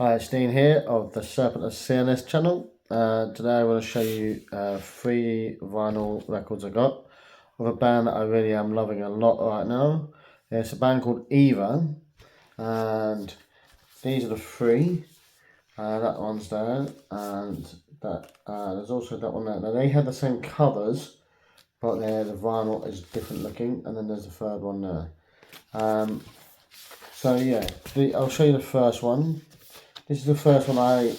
Hi, it's Dean here of the Serpent of Siena channel. Today I want to show you 3 vinyl records I got of a band that I really am loving a lot right now. It's a band called EEVAH, and these are the 3. That one's there, and that there's also that one there. Now they have the same covers, but the vinyl is different looking, and then there's the third one there. So yeah, I'll show you the first one. This is the first one I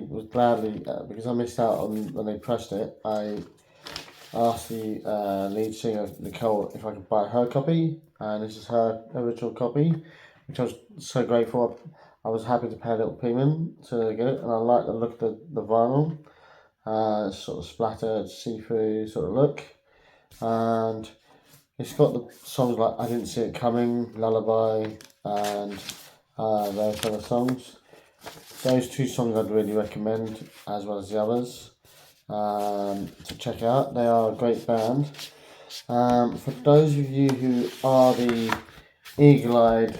was gladly, because I missed out on when they pressed it, I asked the lead singer, Nicole, if I could buy her copy, and this is her original copy, which I was so grateful. I was happy to pay a little premium to get it, and I like the look of the vinyl, sort of splattered, see-through sort of look, and it's got the songs like I Didn't See It Coming, Lullaby, and those other songs. Those 2 songs I'd really recommend, as well as the others, to check out. They are a great band. For those of you who are the eagle-eyed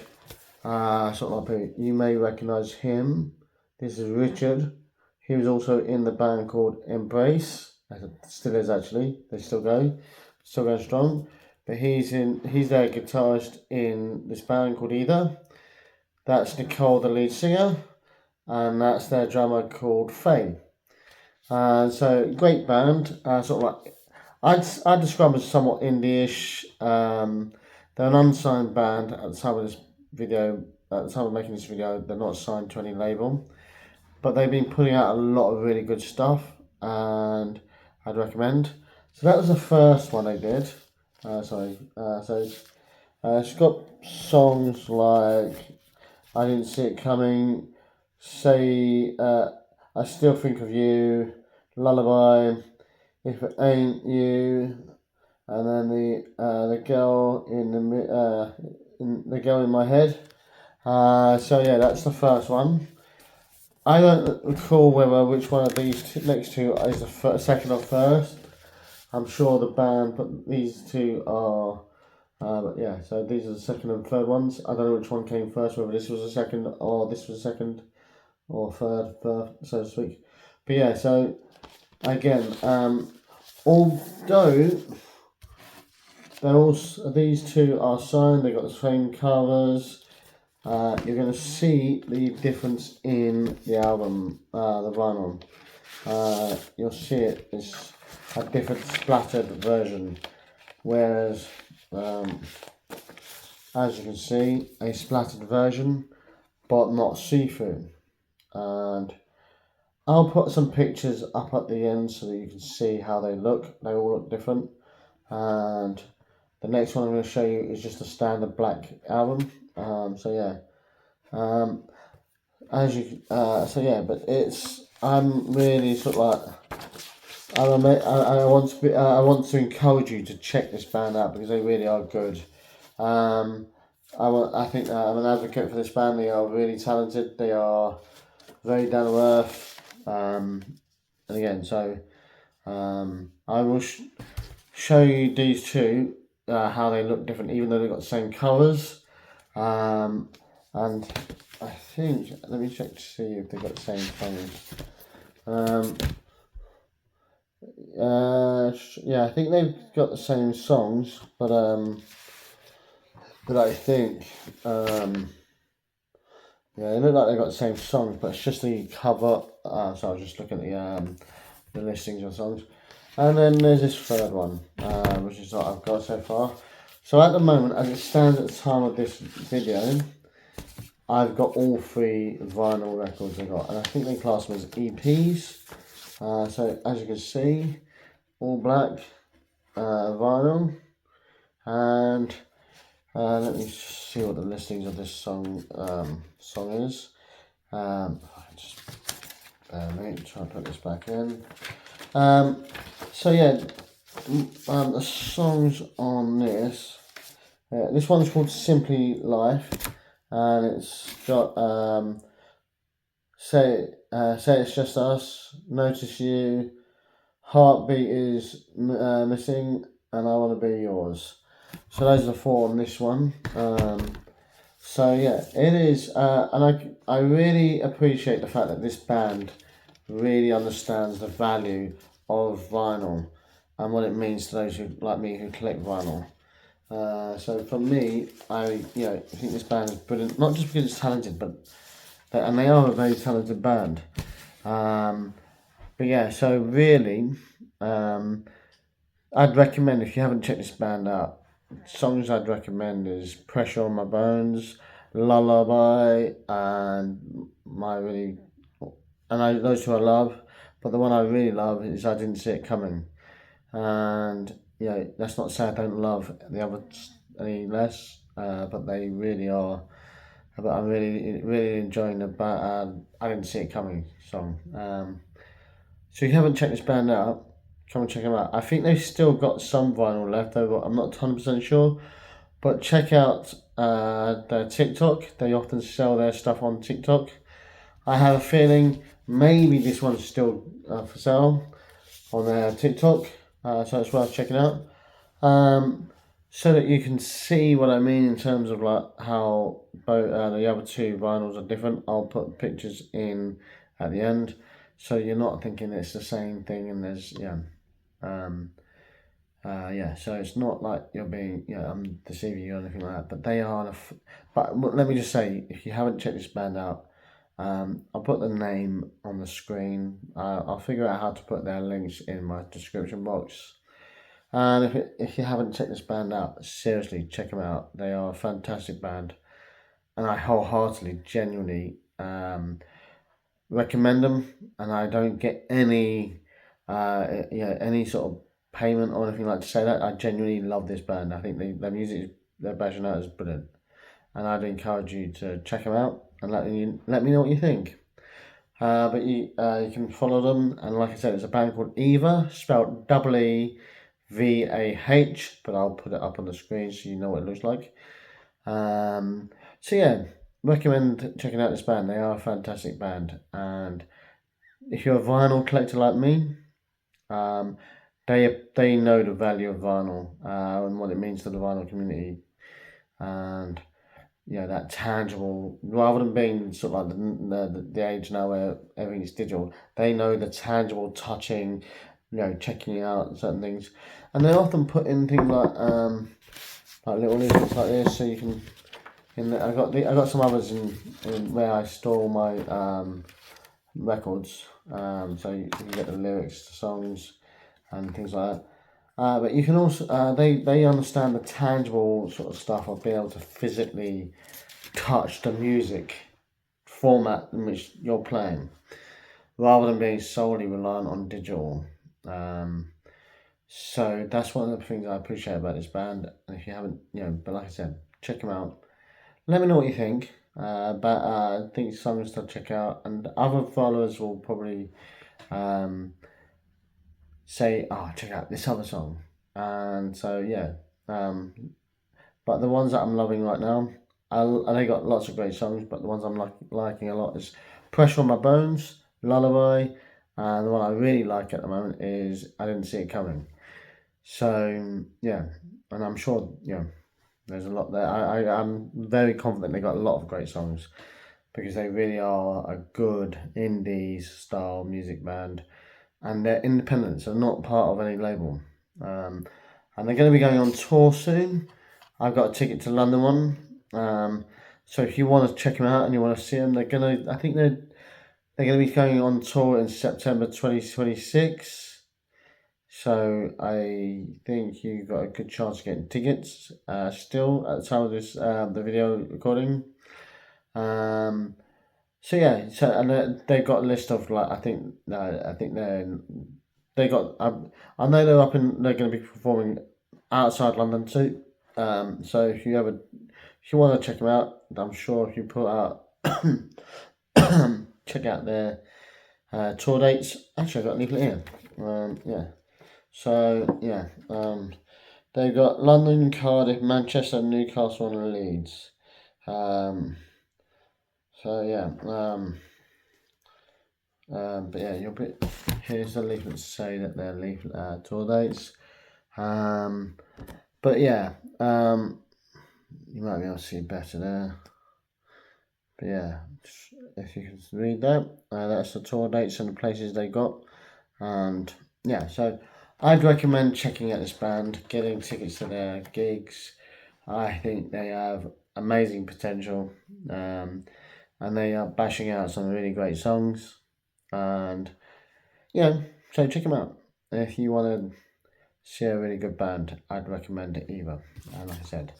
sort of people, you may recognise him. This is Richard. He was also in the band called Embrace. Still is actually. They still go, still going strong. But he's their guitarist in this band called EEVAH. That's Nicole, the lead singer. And that's their drummer called Faye. So great band, sort of like I'd describe them as somewhat indie-ish. They're an unsigned band at the time of this video. At the time of making this video, they're not signed to any label, but they've been putting out a lot of really good stuff, and I'd recommend. So that was the first one they did. It's got songs like I Didn't See It Coming, Say, I Still Think of You, Lullaby, If It Ain't You, and then the girl the girl in my head. So yeah, that's the first one. I don't recall which one of these next 2 is the second or first. I'm sure the band put these 2 are. But yeah, so these are the second and third ones. I don't know which one came first, whether this was the second or this was the second or third, so to speak. But yeah, so again, although these 2 are signed, they got the same covers, you're going to see the difference in the album, the vinyl. You'll see it's a different splattered version, whereas as you can see, a splattered version, but not see-through. And I'll put some pictures up at the end so that you can see how they look. They all look different. And the next one I'm going to show you is just a standard black album. So yeah, but I'm really sort of like, I want to encourage you to check this band out because they really are good. I think I'm an advocate for this band. They are really talented. They are very down to earth. And again, so I will show you these 2 how they look different, even though they've got the same colours. And I think, let me check to see if they've got the same songs. Yeah, I think they've got the same songs, but I think yeah, they look like they've got the same songs, but it's just the cover. So I was just looking at the listings of songs, and then there's this third one, which is what I've got so far. So at the moment, as it stands at the time of this video, I've got all 3 vinyl records I got, and I think they class them as EPs. So as you can see, all black vinyl, and let me see what the listings of this song is. Just try and put this back in. So yeah, the songs on this. This one's called Simply Life, and it's got Say It's Just Us, Notice You, Heartbeat Is Missing, and I Want to Be Yours. So those are the 4 on this one. So yeah, it is, and I really appreciate the fact that this band really understands the value of vinyl and what it means to those who like me who collect vinyl. So for me, I think this band is brilliant, not just because it's talented, and they are a very talented band. Um, but yeah, so really, um, I'd recommend, if you haven't checked this band out, songs I'd recommend is "Pressure on My Bones," "Lullaby," and my really, those two I love. But the one I really love is "I Didn't See It Coming." And that's not to say I don't love the others any less, but they really are. But I'm really enjoying the "I Didn't See It Coming" song. So if you haven't checked this band out, come and check them out. I think they've still got some vinyl left over. I'm not 100% sure, but check out their TikTok. They often sell their stuff on TikTok. I have a feeling maybe this one's still for sale on their TikTok, so it's worth checking out. So that you can see what I mean in terms of like how both the other two vinyls are different. I'll put pictures in at the end, so you're not thinking it's the same thing. And there's um, so it's not like you're being I'm deceiving you or anything like that. But they are. But let me just say, if you haven't checked this band out, I'll put the name on the screen. I'll figure out how to put their links in my description box. And if you haven't checked this band out, seriously, check them out. They are a fantastic band. And I wholeheartedly, genuinely recommend them. And I don't get any sort of payment or anything like to say that. I genuinely love this band. I think their music, their passion out is brilliant. And I'd encourage you to check them out and let me know what you think. But you can follow them, and like I said, it's a band called EEVAH, spelled EEVAH, but I'll put it up on the screen so you know what it looks like. So yeah, recommend checking out this band. They are a fantastic band, and if you're a vinyl collector like me, um, they know the value of vinyl and what it means to the vinyl community, and that tangible, rather than being sort of like the age now where everything's digital, they know the tangible touching, checking out certain things. And they often put in things like little leaflets like this, so you can. I got some others in where I store my records, so you can get the lyrics to songs and things like that. But you can also they understand the tangible sort of stuff of being able to physically touch the music format in which you're playing, rather than being solely reliant on digital. So that's one of the things I appreciate about this band. And if you haven't, but like I said, check them out. Let me know what you think. But I think songs to check out, and other followers will probably say, "Oh, check out this other song." And so but the ones that I'm loving right now, they got lots of great songs, but the ones I'm liking a lot is "Pressure on My Bones," "Lullaby," and the one I really like at the moment is "I Didn't See It Coming." So yeah, and I'm sure there's a lot there. I'm very confident they got a lot of great songs, because they really are a good indie style music band, and they're independent, so not part of any label. And they're going to be going on tour soon. I've got a ticket to London one. So if you want to check them out and you want to see them, I think they're going to be going on tour in September 2026. So I think you've got a good chance of getting tickets still at the time of this the video recording. So yeah, and they've got a list of like I think they got I know they're going to be performing outside London too. So if you want to check them out, I'm sure if you put out check out their tour dates. Actually, I've got a leaflet here. So they've got London, Cardiff, Manchester, Newcastle, and Leeds. So yeah. But yeah, here's the leaflet to say that they're tour dates. But yeah, you might be able to see better there. But yeah, if you can read that, that's the tour dates and the places they got. And yeah, so I'd recommend checking out this band, getting tickets to their gigs. I think they have amazing potential, and they are bashing out some really great songs. And yeah, so check them out. If you want to see a really good band, I'd recommend EEVAH. And like I said,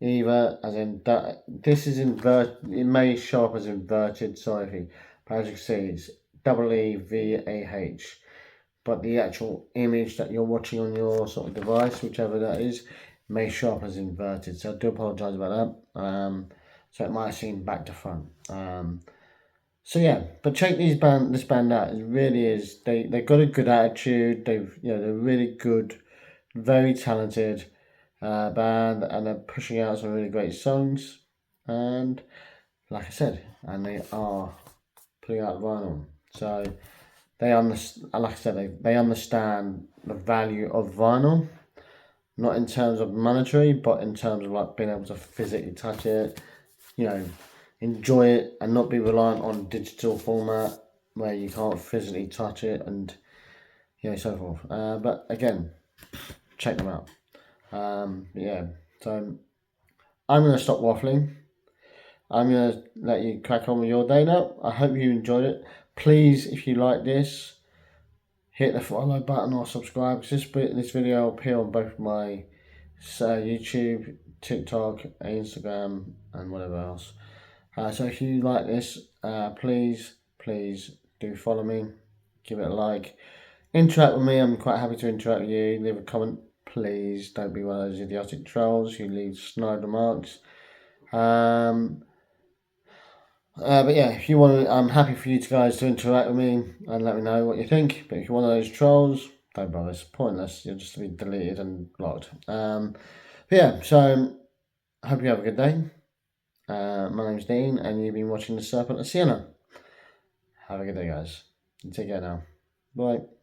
EEVAH, as in that, this is inverted. It may show up as inverted. Sorry, but as you can see, it's EEVAH. But the actual image that you're watching on your sort of device, whichever that is, may show up as inverted. So I do apologise about that. So it might seem back to front. So yeah, but check this band out. It really is. They've got a good attitude. They're really good, very talented band, and they're pushing out some really great songs. And like I said, and they are putting out vinyl. So they understand. Like I said, they understand the value of vinyl, not in terms of monetary, but in terms of like being able to physically touch it. You know, enjoy it and not be reliant on digital format where you can't physically touch it and so forth. But again, check them out. Yeah, so I'm gonna stop waffling. I'm gonna let you crack on with your day now. I hope you enjoyed it. Please, if you like this, hit the follow button or subscribe. Because this video will appear on both my YouTube, TikTok, Instagram, and whatever else. So if you like this, please do follow me, give it a like, interact with me. I'm quite happy to interact with you. Leave a comment, please. Don't be one of those idiotic trolls who leave snide remarks. But yeah, if you want, I'm happy for you guys to interact with me and let me know what you think. But if you're one of those trolls, don't bother. It's pointless. You'll just be deleted and blocked. But yeah, so I hope you have a good day. My name's Dean, and you've been watching The Serpent of Siena. Have a good day, guys. Take care now. Bye.